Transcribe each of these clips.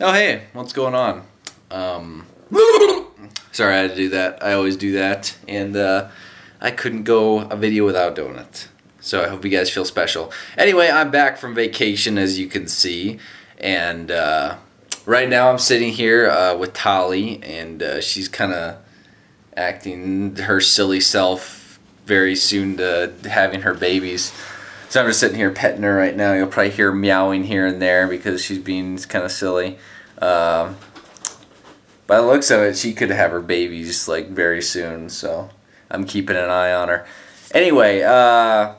Oh hey, what's going on? Sorry I had to do that. I always do that, and I couldn't go a video without doing it. So I hope you guys feel special. Anyway, I'm back from vacation, as you can see, and right now I'm sitting here with Tali, and she's kind of acting her silly self very soon to having her babies. So I'm just sitting here petting her right now. You'll probably hear meowing here and there because she's being kind of silly. By the looks of it, she could have her babies like very soon, so I'm keeping an eye on her. Anyway, what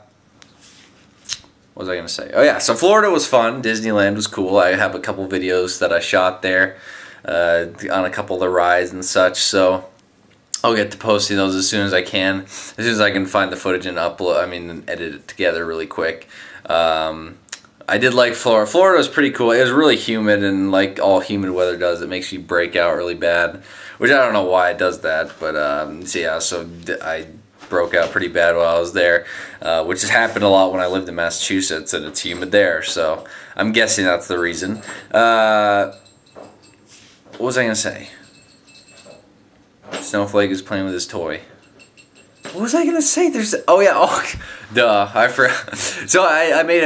was I going to say? Oh yeah, so Florida was fun. Disneyland was cool. I have a couple videos that I shot there on a couple of the rides and such, so I'll get to posting those as soon as I can. As soon as I can find the footage and upload, and edit it together really quick. I did like Florida. Florida was pretty cool. It was really humid, and like all humid weather does, it makes you break out really bad. Which I don't know why it does that, but so yeah, so I broke out pretty bad while I was there, which has happened a lot when I lived in Massachusetts, and it's humid there, so I'm guessing that's the reason. What was I going to say? Snowflake is playing with his toy. What was I gonna say? Oh yeah, duh, I forgot. So I made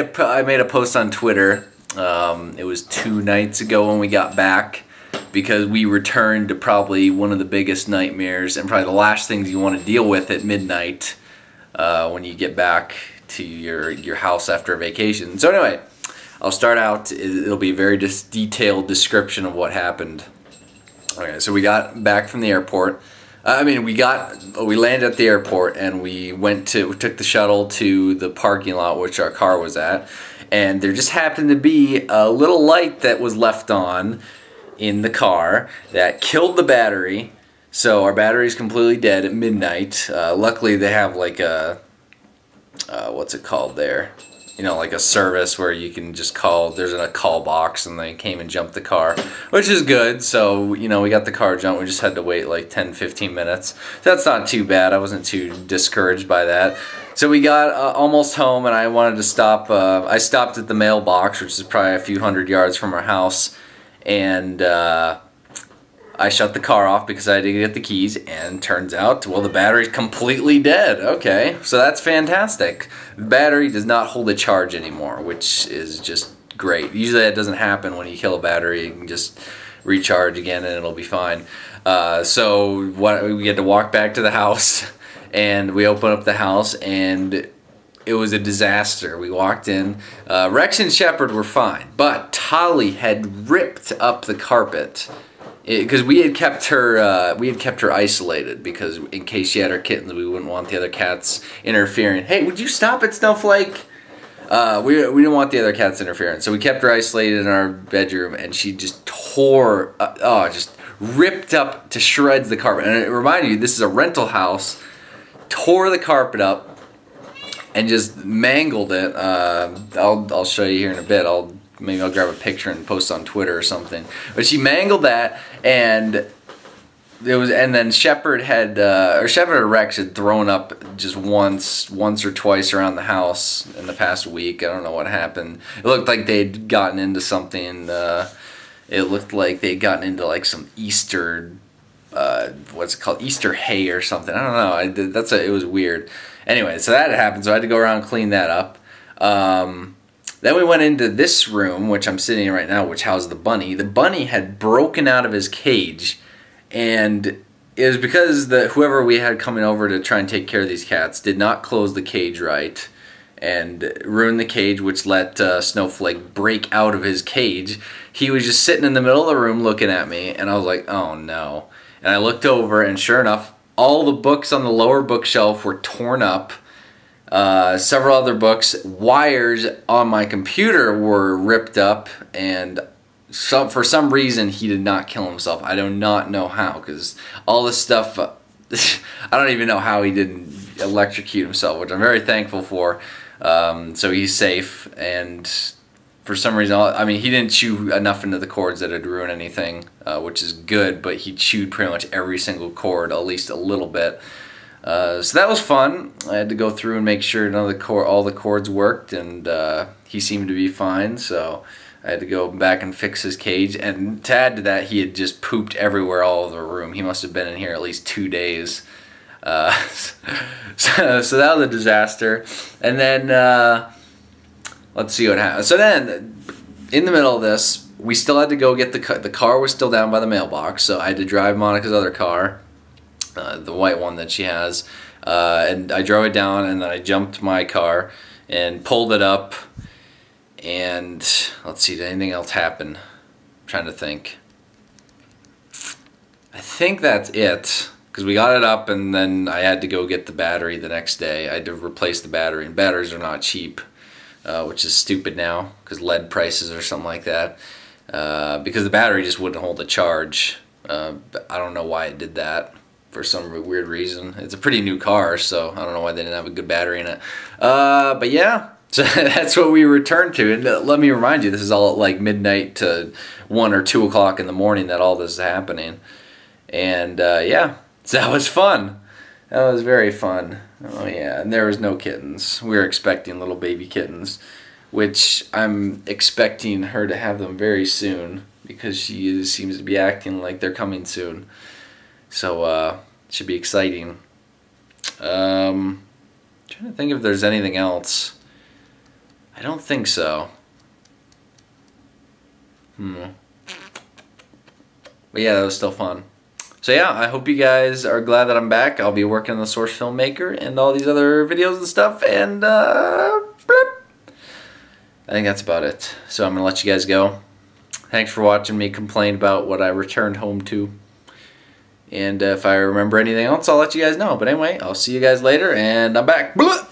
a post on Twitter. It was 2 nights ago when we got back, because we returned to probably one of the biggest nightmares and probably the last things you want to deal with at midnight when you get back to your house after a vacation. So anyway, I'll start out. It'll be a very detailed description of what happened. Okay, so we got back from the airport. We landed at the airport, and we took the shuttle to the parking lot which our car was at, and there just happened to be a little light that was left on in the car that killed the battery. So our battery's completely dead at midnight. Luckily they have like a what's it called there? You know, like a service where you can just call, there's a call box, and they came and jumped the car, which is good. So, you know, we got the car jumped. We just had to wait like 10-15 minutes. So that's not too bad. I wasn't too discouraged by that. So we got almost home, and I wanted to stop. I stopped at the mailbox, which is probably a few hundred yards from our house, and I shut the car off because I had to get the keys, and turns out, well, the battery's completely dead. Okay, so that's fantastic. The battery does not hold a charge anymore, which is just great. Usually that doesn't happen when you kill a battery. You can just recharge again and it'll be fine. So we had to walk back to the house, and we opened up the house, and it was a disaster. We walked in. Rex and Shepherd were fine, but Tali had ripped up the carpet. Because we had kept her isolated, because in case she had her kittens, we wouldn't want the other cats interfering. Hey, would you stop it, Snowflake? We didn't want the other cats interfering, so we kept her isolated in our bedroom, and she just just ripped up to shreds the carpet. And it reminded you, this is a rental house. Tore the carpet up and just mangled it. I'll show you here in a bit. Maybe I'll grab a picture and post on Twitter or something. But she mangled that, and then Shepherd or Rex had thrown up just once or twice around the house in the past week. I don't know what happened. It looked like they'd gotten into something. It looked like they'd gotten into like some Easter, what's it called, Easter hay or something. I don't know. It was weird. Anyway, so that had happened. So I had to go around and clean that up. Then we went into this room, which I'm sitting in right now, which housed the bunny. The bunny had broken out of his cage, and it was because whoever we had coming over to try and take care of these cats did not close the cage right, and ruined the cage, which let Snowflake break out of his cage. He was just sitting in the middle of the room looking at me, and I was like, oh no. And I looked over, and sure enough, all the books on the lower bookshelf were torn up. Several other books, wires on my computer were ripped up, and for some reason he did not kill himself. I do not know how, because all this stuff, I don't even know how he didn't electrocute himself, which I'm very thankful for. So he's safe, and for some reason, he didn't chew enough into the cords that it'd ruin anything, which is good, but he chewed pretty much every single cord, at least a little bit. So that was fun. I had to go through and make sure all the cords worked, and he seemed to be fine. So I had to go back and fix his cage, and to add to that, he had just pooped everywhere all over the room. He must have been in here at least 2 days. So that was a disaster. And then let's see what happened. So then, in the middle of this, we still had to go get the car was still down by the mailbox, so I had to drive Monica's other car, the white one that she has, and I drove it down, and then I jumped my car and pulled it up. And let's see, did anything else happen? I'm trying to think. I think that's it, because we got it up, and then I had to go get the battery the next day. I had to replace the battery, and batteries are not cheap, which is stupid now, because lead prices or something like that. Because the battery just wouldn't hold a charge. I don't know why it did that, for some weird reason. It's a pretty new car, so I don't know why they didn't have a good battery in it. But yeah, so that's what we returned to. And let me remind you, this is all at like midnight to 1 or 2 o'clock in the morning that all this is happening. And yeah, so that was fun. That was very fun. Oh yeah, and there was no kittens. We were expecting little baby kittens, which I'm expecting her to have them very soon, because she seems to be acting like they're coming soon. So should be exciting. Trying to think if there's anything else. I don't think so. But yeah, that was still fun. So yeah, I hope you guys are glad that I'm back. I'll be working on the Source Filmmaker and all these other videos and stuff, and bloop. I think that's about it. So I'm going to let you guys go. Thanks for watching me complain about what I returned home to. And if I remember anything else, I'll let you guys know. But anyway, I'll see you guys later, and I'm back. Bloop.